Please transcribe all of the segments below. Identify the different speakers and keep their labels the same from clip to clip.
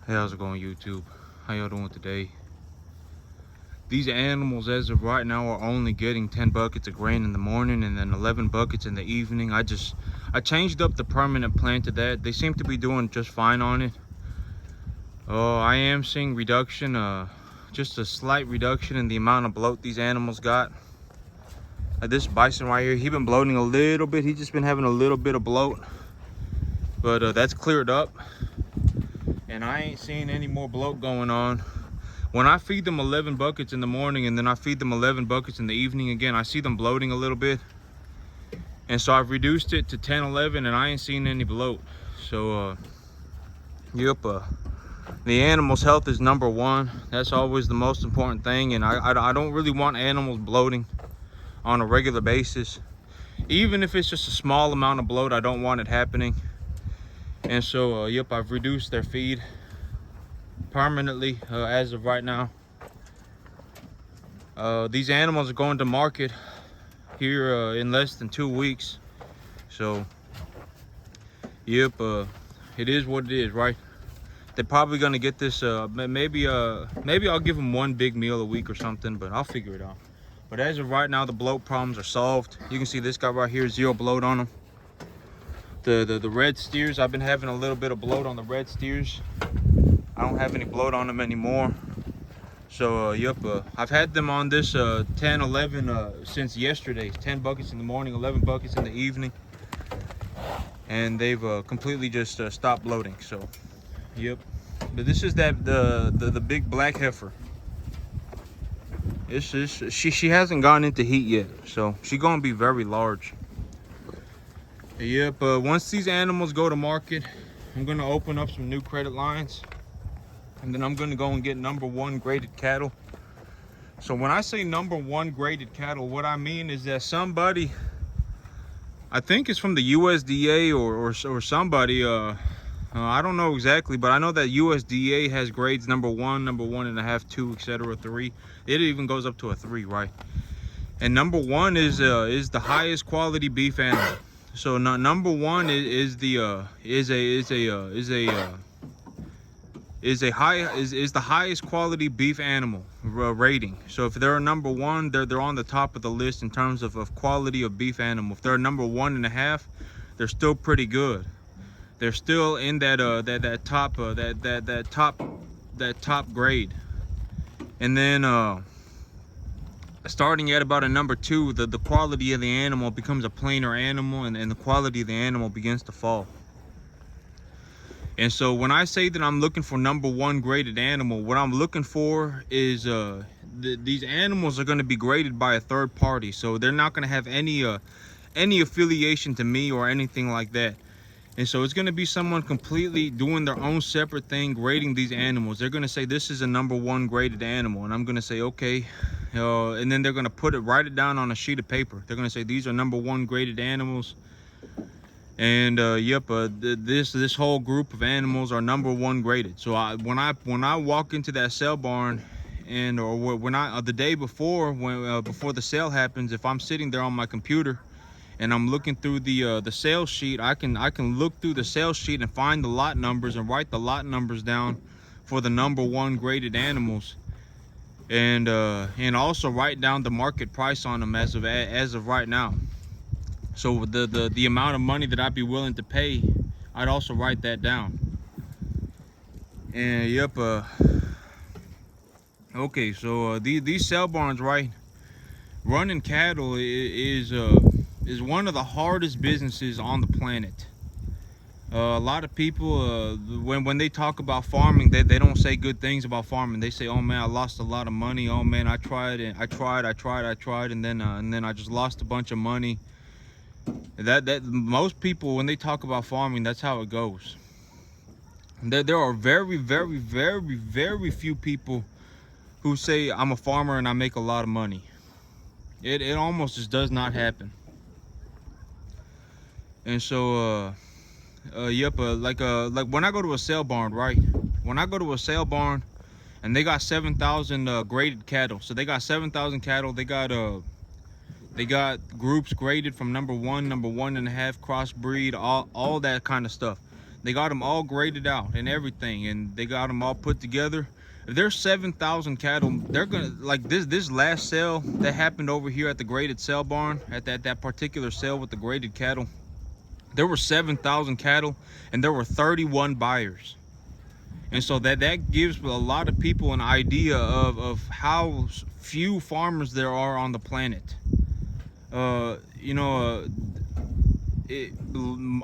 Speaker 1: Hey, how's it going, YouTube? How y'all doing today? These animals, as of right now, are only getting 10 buckets of grain in the morning and then 11 buckets in the evening. I changed up the permanent plan to that. They seem to be doing just fine on it. I am seeing reduction, just a slight reduction in the amount of bloat these animals got. This bison right here, he been bloating a little bit. He's just been having a little bit of bloat, but that's cleared up. And I ain't seeing any more bloat going on. When I feed them 11 buckets in the morning and then I feed them 11 buckets in the evening again, I see them bloating a little bit. And so I've reduced it to 10, 11, and I ain't seen any bloat. So, the animal's health is number one. That's always the most important thing. And I don't really want animals bloating on a regular basis. Even if it's just a small amount of bloat, I don't want it happening. And so, I've reduced their feed permanently as of right now. These animals are going to market here in less than 2 weeks. So, it is what it is, right? They're probably gonna get this. Maybe I'll give them one big meal a week or something, but I'll figure it out. But as of right now, the bloat problems are solved. You can see this guy right here, zero bloat on him. The red steers, I've been having a little bit of bloat on the red steers. I don't have any bloat on them anymore. So I've had them on this 10, 11 since yesterday. 10 buckets in the morning, 11 buckets in the evening, and they've completely just stopped bloating. So but this is the big black heifer. She hasn't gone into heat yet, so she's gonna be very large. Once these animals go to market, I'm gonna open up some new credit lines, and then I'm gonna go and get #1 graded cattle. So when I say #1 graded cattle, what I mean is that somebody, I think it's from the USDA or somebody, I don't know exactly, but I know that USDA has grades #1, #1.5, 2, etc., 3. It even goes up to a 3, right? And #1 is the highest quality beef animal. So #1 is the highest quality beef animal rating. So if they're a #1, they're on the top of the list in terms of quality of beef animal. If they're a #1.5, they're still pretty good. They're still in that top grade. And then starting at about a #2, the quality of the animal becomes a plainer animal, and the quality of the animal begins to fall. And so when I say that I'm looking for #1 graded animal, what I'm looking for is these animals are going to be graded by a third party. So they're not going to have any affiliation to me or anything like that. And so it's going to be someone completely doing their own separate thing, grading these animals. They're going to say this is a #1 graded animal, and I'm going to say okay, and then they're going to write it down on a sheet of paper. They're going to say these are #1 graded animals, and this whole group of animals are #1 graded. So when I walk into that sale barn, or when the day before, before the sale happens, if I'm sitting there on my computer and I'm looking through the sales sheet, I can look through the sales sheet and find the lot numbers and write the lot numbers down for the #1 graded animals, and also write down the market price on them as of right now. So the amount of money that I'd be willing to pay, I'd also write that down. And okay, so these sale barns, right? Running cattle is one of the hardest businesses on the planet. A lot of people, when they talk about farming, they don't say good things about farming. They say, oh man, I lost a lot of money. Oh man, I tried, and then I just lost a bunch of money. That most people, when they talk about farming, that's how it goes. There are very, very, very, very few people who say I'm a farmer and I make a lot of money. It almost just does not happen. And so like when I go to a sale barn, right? When I go to a sale barn and they got 7,000 graded cattle, so they got 7,000 cattle. They got groups graded from #1, #1.5, crossbreed, all that kind of stuff. They got them all graded out and everything, and they got them all put together. If there's 7,000 cattle, they're gonna, like this last sale that happened over here at the graded sale barn, at that particular sale with the graded cattle, there were 7,000 cattle and there were 31 buyers. And so that gives a lot of people an idea of how few farmers there are on the planet.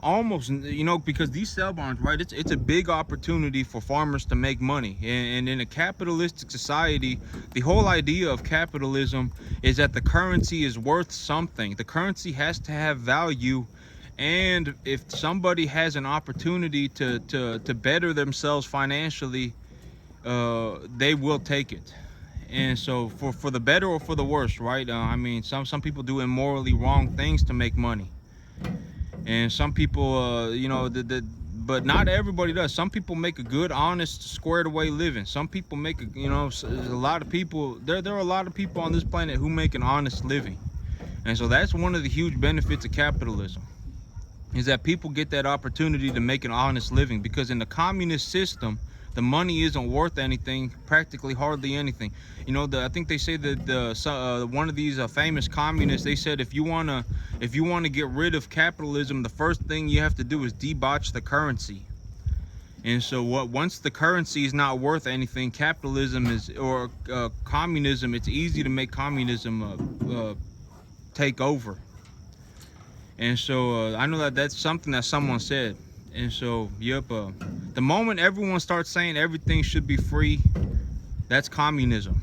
Speaker 1: Almost, because these sale barns, right, it's a big opportunity for farmers to make money. And in a capitalistic society, the whole idea of capitalism is that the currency is worth something. The currency has to have value, and if somebody has an opportunity to better themselves financially, they will take it. And so for the better or for the worse, right? I mean, some people do immorally wrong things to make money. And some people, but not everybody does. Some people make a good, honest, squared away living. Some people make there's a lot of people, there are a lot of people on this planet who make an honest living. And so that's one of the huge benefits of capitalism, is that people get that opportunity to make an honest living. Because in the communist system, the money isn't worth anything, practically hardly anything. I think they say that one of these famous communists, they said if you wanna get rid of capitalism, the first thing you have to do is debauch the currency. And so once the currency is not worth anything, capitalism or communism, it's easy to make communism take over. And so I know that's something that someone said. And so, yep, the moment everyone starts saying everything should be free, that's communism.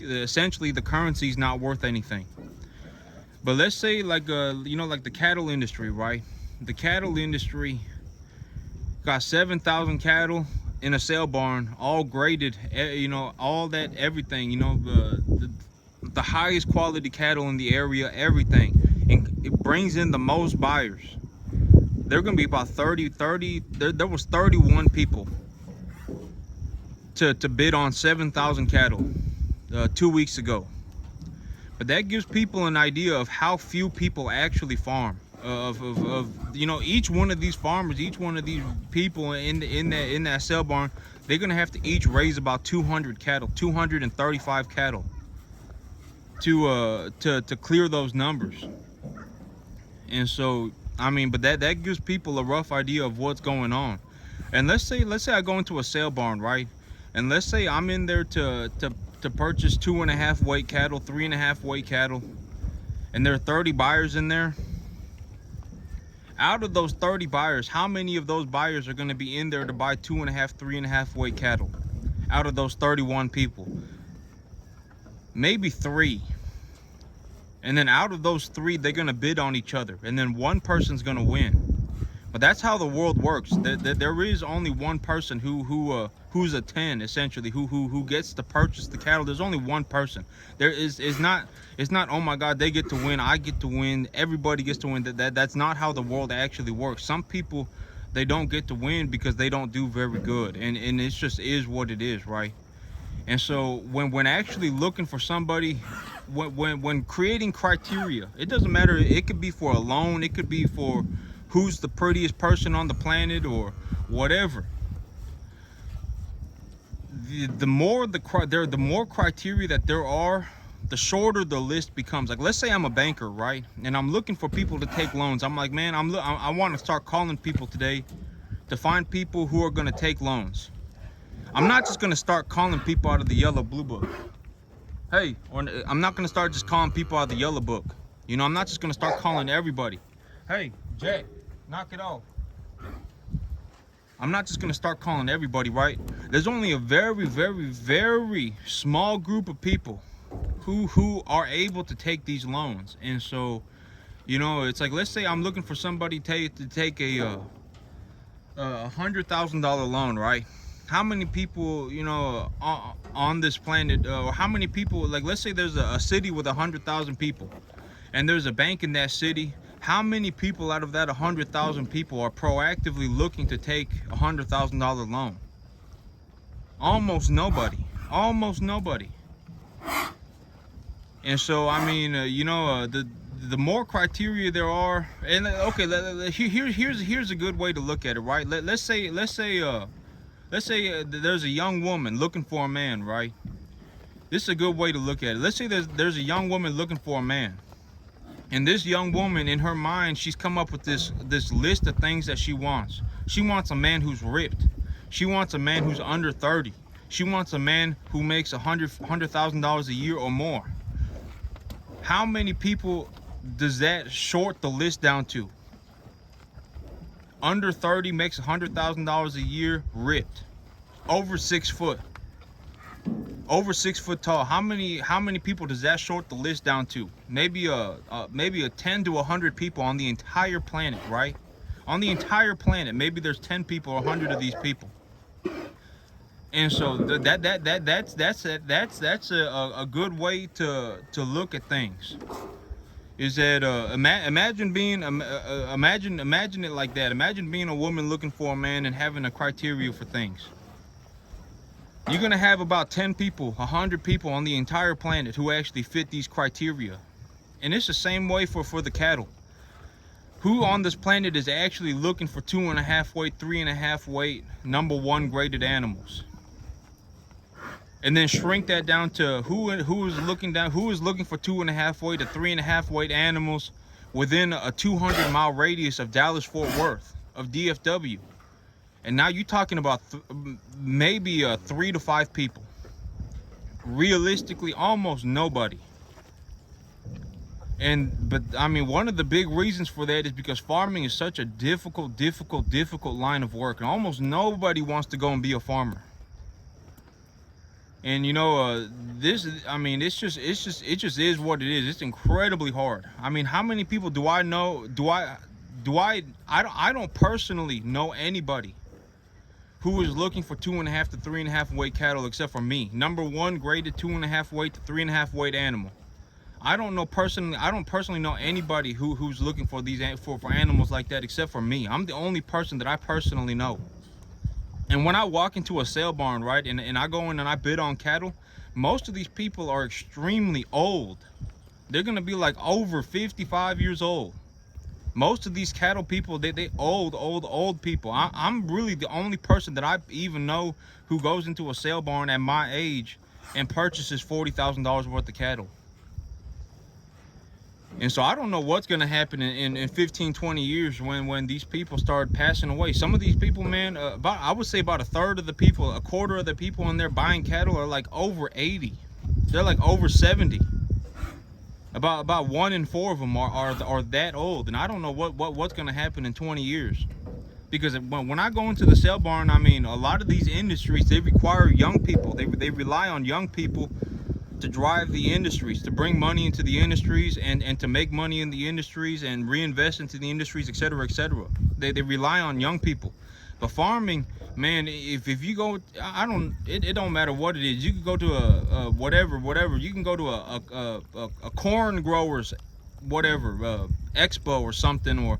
Speaker 1: Essentially, the currency is not worth anything. But let's say like the cattle industry, right? The cattle industry got 7,000 cattle in a sale barn, all graded, all that, everything, the highest quality cattle in the area, everything. And it brings in the most buyers. They're going to be about 30, there was 31 people to bid on 7,000 cattle 2 weeks ago. But that gives people an idea of how few people actually farm. Each one of these farmers, each one of these people in that sale barn, they're going to have to each raise about 200 cattle, 235 cattle to clear those numbers. And so, I mean, but that gives people a rough idea of what's going on. And let's say I go into a sale barn, right? And let's say I'm in there to purchase 2.5 weight cattle, 3.5 weight cattle, and there are 30 buyers in there. Out of those 30 buyers, how many of those buyers are going to be in there to buy 2.5, 3.5 weight cattle? Out of those 31 people, maybe 3. And then out of those 3, they're going to bid on each other. And then one person's going to win. But that's how the world works. There is only one person who's a 10, essentially, who gets to purchase the cattle. There's only one person. It's not, oh my God, they get to win, I get to win, everybody gets to win. That's not how the world actually works. Some people, they don't get to win because they don't do very good. And it just is what it is, right? And so when actually looking for somebody, when creating criteria, it doesn't matter. It could be for a loan, it could be for who's the prettiest person on the planet or whatever. The more criteria that there are, the shorter the list becomes. Like, let's say I'm a banker, right? And I'm looking for people to take loans. I'm like, man, I want to start calling people today to find people who are going to take loans. I'm not just going to start calling people out of the yellow blue book. Hey, or I'm not going to start just calling people out of the yellow book. I'm not just going to start calling everybody. Hey, Jay, knock it off. I'm not just going to start calling everybody, right? There's only a very, very, very small group of people who are able to take these loans. And so, it's like, let's say I'm looking for somebody to take a $100,000 loan, right? How many people, on this planet, or how many people, like, let's say there's a city with 100,000 people and there's a bank in that city. How many people out of that 100,000 people are proactively looking to take a $100,000 loan? Almost nobody. Almost nobody. And so, I mean, the more criteria there are, and okay, here's a good way to look at it, right? Let's say there's a young woman looking for a man, right? This is a good way to look at it. Let's say there's a young woman looking for a man, and this young woman, in her mind, she's come up with this list of things that she wants. She wants a man who's ripped. She wants a man who's under 30. She wants a man who makes $100,000 a year or more. How many people does that short the list down to? Under 30, makes $100,000 a year, ripped, over 6 foot, over 6 foot tall. How many people does that short the list down to? Maybe a 10 to 100 people on the entire planet, right? On the entire planet, maybe there's 10 people or 100 of these people. And so that's a good way to look at things. Is that imagine it like that. Imagine being a woman looking for a man and having a criteria for things. You're gonna have about 10 people, 100 people on the entire planet who actually fit these criteria. And it's the same way for the cattle. Who on this planet is actually looking for 2.5 weight, 3.5 weight, #1 graded animals? And then shrink that down to who is looking for 2.5 weight to 3.5 weight animals within a 200-mile radius of Dallas-Fort Worth, of DFW. And now you're talking about maybe 3 to 5 people. Realistically, almost nobody. But I mean, one of the big reasons for that is because farming is such a difficult line of work, and almost nobody wants to go and be a farmer. And you know, I mean, it just is what it is. It's incredibly hard. I mean, how many people do I know? I don't personally know anybody who is looking for 2.5 to 3.5 weight cattle except for me. #1 graded 2.5 weight to 3.5 weight animal. I don't personally know anybody who's looking for these for animals like that except for me. I'm the only person that I personally know. And when I walk into a sale barn, right, and I go in and I bid on cattle, most of these people are extremely old. They're gonna be like over 55 years old. Most of these cattle people, they old people. I'm really the only person that I even know who goes into a sale barn at my age and purchases $40,000 worth of cattle. And so I don't know what's going to happen in 15, 20 years when these people start passing away. Some of these people, man, I would say about a third of the people, a quarter of the people in there buying cattle are like over 80. They're like over 70. About 1 in 4 of them are that old. And I don't know what's going to happen in 20 years. Because when I go into the sale barn, I mean, a lot of these industries, they require young people. They rely on young people to drive the industries, to bring money into the industries and to make money in the industries and reinvest into the industries, etc., etc. They rely on young people. But farming, man, if you go, it don't matter what it is. You can go to a whatever. You can go to a corn growers, whatever, expo or something,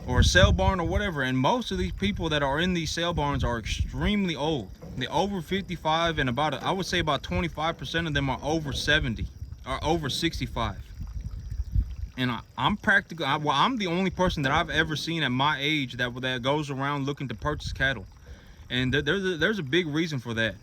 Speaker 1: or a sale barn or whatever. And most of these people that are in these sale barns are extremely old. They're over 55, and I would say about 25% of them are over 70 or over 65. And I'm the only person that I've ever seen at my age that goes around looking to purchase cattle. And there's a big reason for that.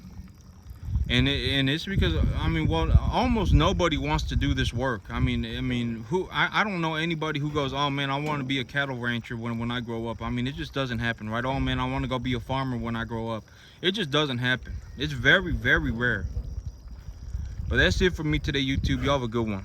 Speaker 1: And it's because, I mean, well, almost nobody wants to do this work. I don't know anybody who goes, oh man, I want to be a cattle rancher when I grow up. I mean, it just doesn't happen, right? Oh man, I want to go be a farmer when I grow up. It just doesn't happen. It's very, very rare. But that's it for me today, YouTube. Y'all have a good one.